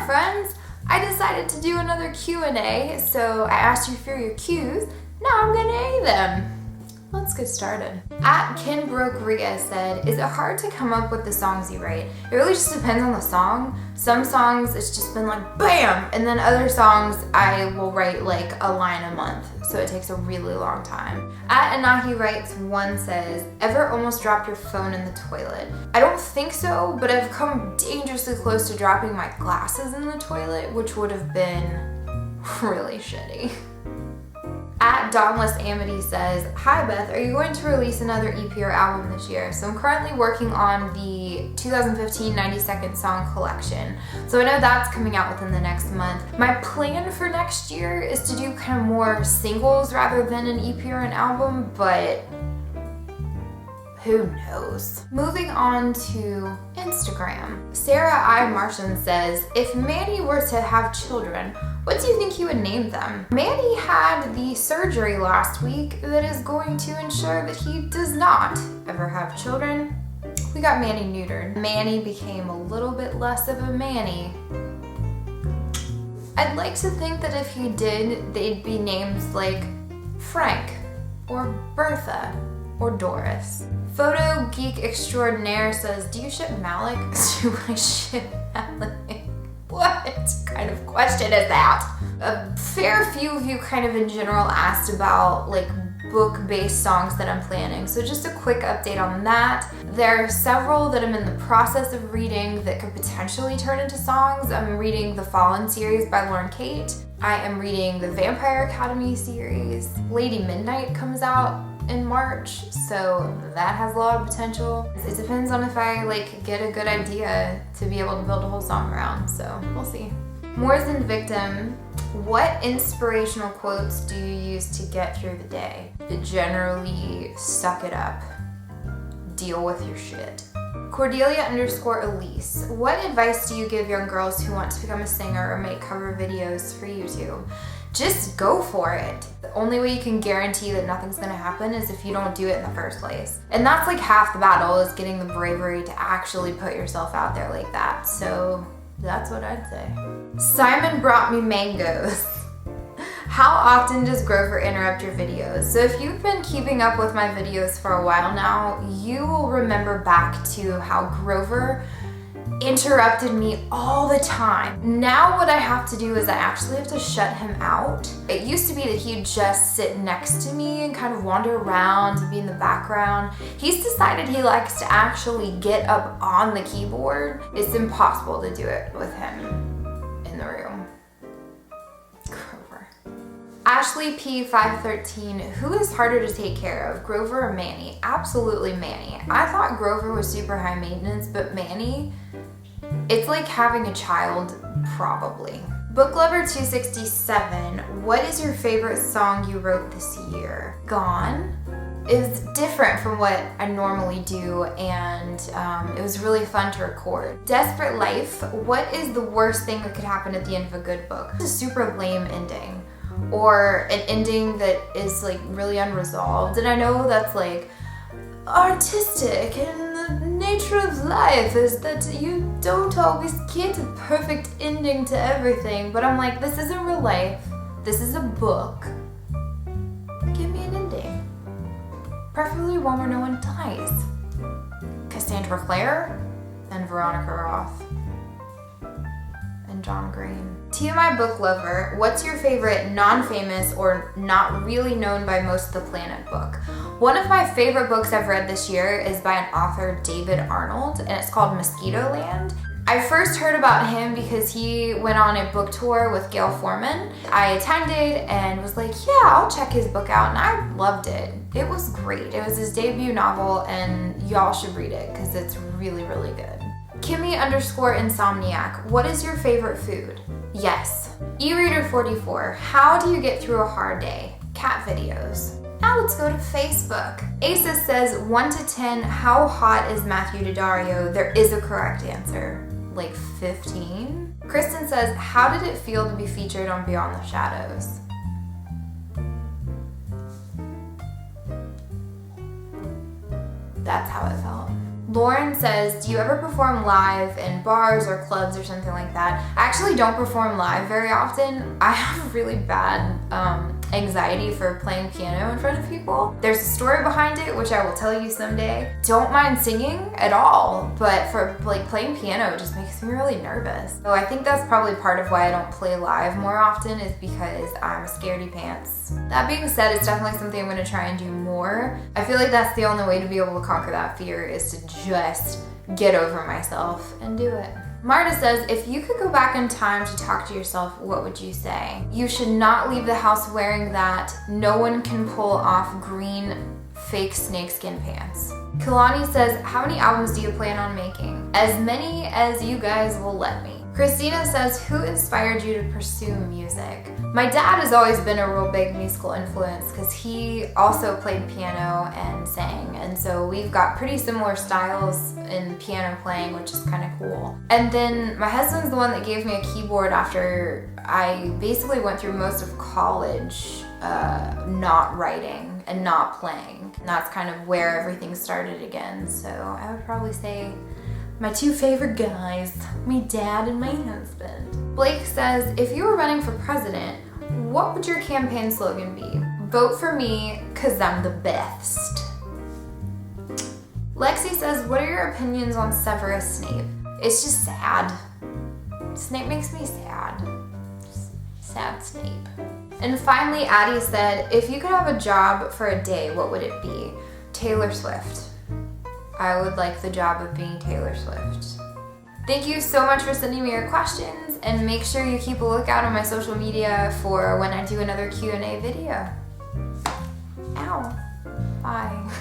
friends, I decided to do another Q&A, so I asked you for your Q's. Now I'm gonna A them. Let's get started. At Kinbrokria said, is it hard to come up with the songs you write? It really just depends on the song. Some songs it's just been like bam, and then other songs I will write like a line a month, so it takes a really long time. At Anahi Writes 1 says, ever almost dropped your phone in the toilet? I don't think so, but I've come dangerously close to dropping my glasses in the toilet, which would have been really shitty. At Dawnless Amity says, hi Beth, are you going to release another EP or album this year? So I'm currently working on the 2015 90-second song collection. So I know that's coming out within the next month. My plan for next year is to do kind of more singles rather than an EP or an album, but who knows? Moving on to Instagram. Sarah I. Martian says, if Manny were to have children, what do you think he would name them? Manny had the surgery last week that is going to ensure that he does not ever have children. We got Manny neutered. Manny became a little bit less of a Manny. I'd like to think that if he did, they'd be names like Frank or Bertha or Doris. Photo Geek Extraordinaire says, do you ship Malik? Do I ship Malik? What kind of question is that? A fair few of you kind of in general asked about like book-based songs that I'm planning. So just a quick update on that. There are several that I'm in the process of reading that could potentially turn into songs. I'm reading the Fallen series by Lauren Kate. I am reading the Vampire Academy series. Lady Midnight comes out in March, so that has a lot of potential. It depends on if I like get a good idea to be able to build a whole song around, so we'll see. More Than Victim, what inspirational quotes do you use to get through the day? Generally, suck it up. Deal with your shit. Cordelia_Elise, what advice do you give young girls who want to become a singer or make cover videos for YouTube? Just go for it. The only way you can guarantee that nothing's gonna happen is if you don't do it in the first place. And that's like half the battle, is getting the bravery to actually put yourself out there like that. So that's what I'd say. Simon Brought Me Mangoes. How often does Grover interrupt your videos? So if you've been keeping up with my videos for a while now, you will remember back to how Grover interrupted me all the time. Now what I have to do is I actually have to shut him out. It used to be that he'd just sit next to me and kind of wander around and be in the background. He's decided he likes to actually get up on the keyboard. It's impossible to do it with him in the room. Grover. Ashley P513, who is harder to take care of, Grover or Manny? Absolutely Manny. I thought Grover was super high maintenance, but Manny, it's like having a child, probably. Booklover267, what is your favorite song you wrote this year? Gone is different from what I normally do, and it was really fun to record. Desperate Life, what is the worst thing that could happen at the end of a good book? It's a super lame ending, or an ending that is like really unresolved, and I know that's like artistic, and the nature of life is that you don't always get a perfect ending to everything, but I'm like, this isn't real life, this is a book. Give me an ending. Preferably one where no one dies. Cassandra Clare and Veronica Roth and John Green. TMI Book Lover, what's your favorite non-famous or not really known by most of the planet book? One of my favorite books I've read this year is by an author, David Arnold, and it's called Mosquito Land. I first heard about him because he went on a book tour with Gail Forman. I attended and was like, yeah, I'll check his book out, and I loved it. It was great. It was his debut novel, and y'all should read it because it's really, really good. Kimmy_Insomniac, what is your favorite food? Yes. eReader44, how do you get through a hard day? Cat videos. Now let's go to Facebook. Asa says, 1 to 10, how hot is Matthew Daddario? There is a correct answer. Like 15? Kristen says, how did it feel to be featured on Beyond the Shadows? That's how it felt. Lauren says, do you ever perform live in bars or clubs or something like that? I actually don't perform live very often. I have really bad anxiety for playing piano in front of people. There's a story behind it, which I will tell you someday. Don't mind singing at all, but for like playing piano, it just makes me really nervous. So I think that's probably part of why I don't play live more often, is because I'm a scaredy pants. That being said, it's definitely something I'm gonna try and do more. I feel like that's the only way to be able to conquer that fear, is to just get over myself and do it. Marta says, if you could go back in time to talk to yourself, what would you say? You should not leave the house wearing that. No one can pull off green fake snakeskin pants. Kalani says, how many albums do you plan on making? As many as you guys will let me. Christina says, who inspired you to pursue music? My dad has always been a real big musical influence because he also played piano and sang, and so we've got pretty similar styles in piano playing, which is kind of cool. And then my husband's the one that gave me a keyboard after I basically went through most of college not writing and not playing. And that's kind of where everything started again, so I would probably say my two favorite guys, my dad and my husband. Blake says, if you were running for president, what would your campaign slogan be? Vote for me, cause I'm the best. Lexi says, what are your opinions on Severus Snape? It's just sad. Snape makes me sad. Sad Snape. And finally, Addie said, if you could have a job for a day, what would it be? Taylor Swift. I would like the job of being Taylor Swift. Thank you so much for sending me your questions, and make sure you keep a lookout on my social media for when I do another Q&A video. Ow. Bye.